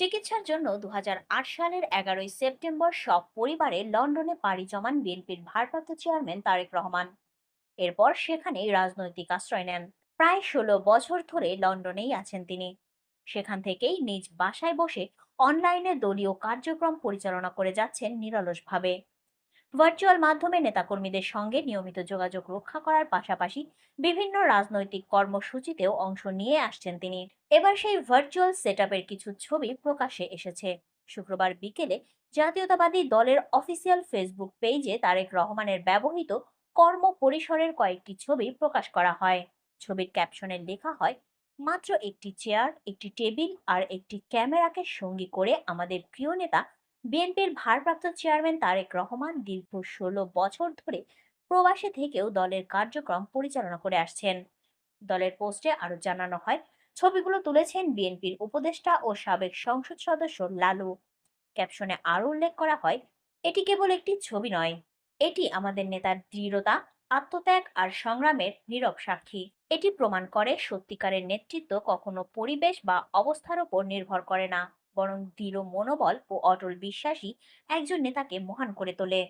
চিকিৎসার জন্য ২০০৮ সালের ১১ই সেপ্টেম্বর সব পরিবারে লন্ডনে পাড়ি জমান বিএনপির ভারপ্রাপ্ত চেয়ারম্যান তারেক রহমান। এরপর সেখানেই রাজনৈতিক আশ্রয় নেন। প্রায় ১৬ বছর ধরে লন্ডনেই আছেন তিনি। সেখান থেকেই নিজ বাসায় বসে অনলাইনে দলীয় কার্যক্রম পরিচালনা করে যাচ্ছেন নিরলসভাবে। ভার্চুয়াল মাধ্যমে নেতাকর্মীদের সঙ্গে নিয়মিত যোগাযোগ রক্ষা করার পাশাপাশি বিভিন্ন রাজনৈতিক কর্মসূচিতেও অংশ নিয়ে আসছেন তিনি। এবার সেই ভার্চুয়াল সেটআপের কিছু ছবি প্রকাশ্যে এসেছে। শুক্রবার বিকেলে জাতীয়তাবাদী দলের অফিসিয়াল ফেসবুক পেজে তারেক রহমানের ব্যবহৃত কর্ম পরিসরের কয়েকটি ছবি প্রকাশ করা হয়। ছবির ক্যাপশনে লেখা হয়, মাত্র একটি চেয়ার, একটি টেবিল আর একটি ক্যামেরাকে সঙ্গী করে আমাদের প্রিয় নেতা বিএনপির ভারপ্রাপ্ত চেয়ারম্যান তারেক রহমান দীর্ঘ ১৬ বছর ধরে প্রবাসে থেকেও দলের কার্যক্রম পরিচালনা করে আসছেন। দলের পোস্টে আরো জানানো হয়, ছবিগুলো তুলেছেন বিএনপির উপদেষ্টা ও সাবেক সংসদ সদস্য লালু। ক্যাপশনে আরো উল্লেখ করা হয়, এটি কেবল একটি ছবি নয়, এটি আমাদের নেতার দৃঢ়তা, আত্মত্যাগ আর সংগ্রামের নীরব সাক্ষী। এটি প্রমাণ করে সত্যিকারের নেতৃত্ব কখনো পরিবেশ বা অবস্থার উপর নির্ভর করে না, বরং দৃঢ় মনোবল ও অটল বিশ্বাসী একজন নেতাকে মহান করে তোলে।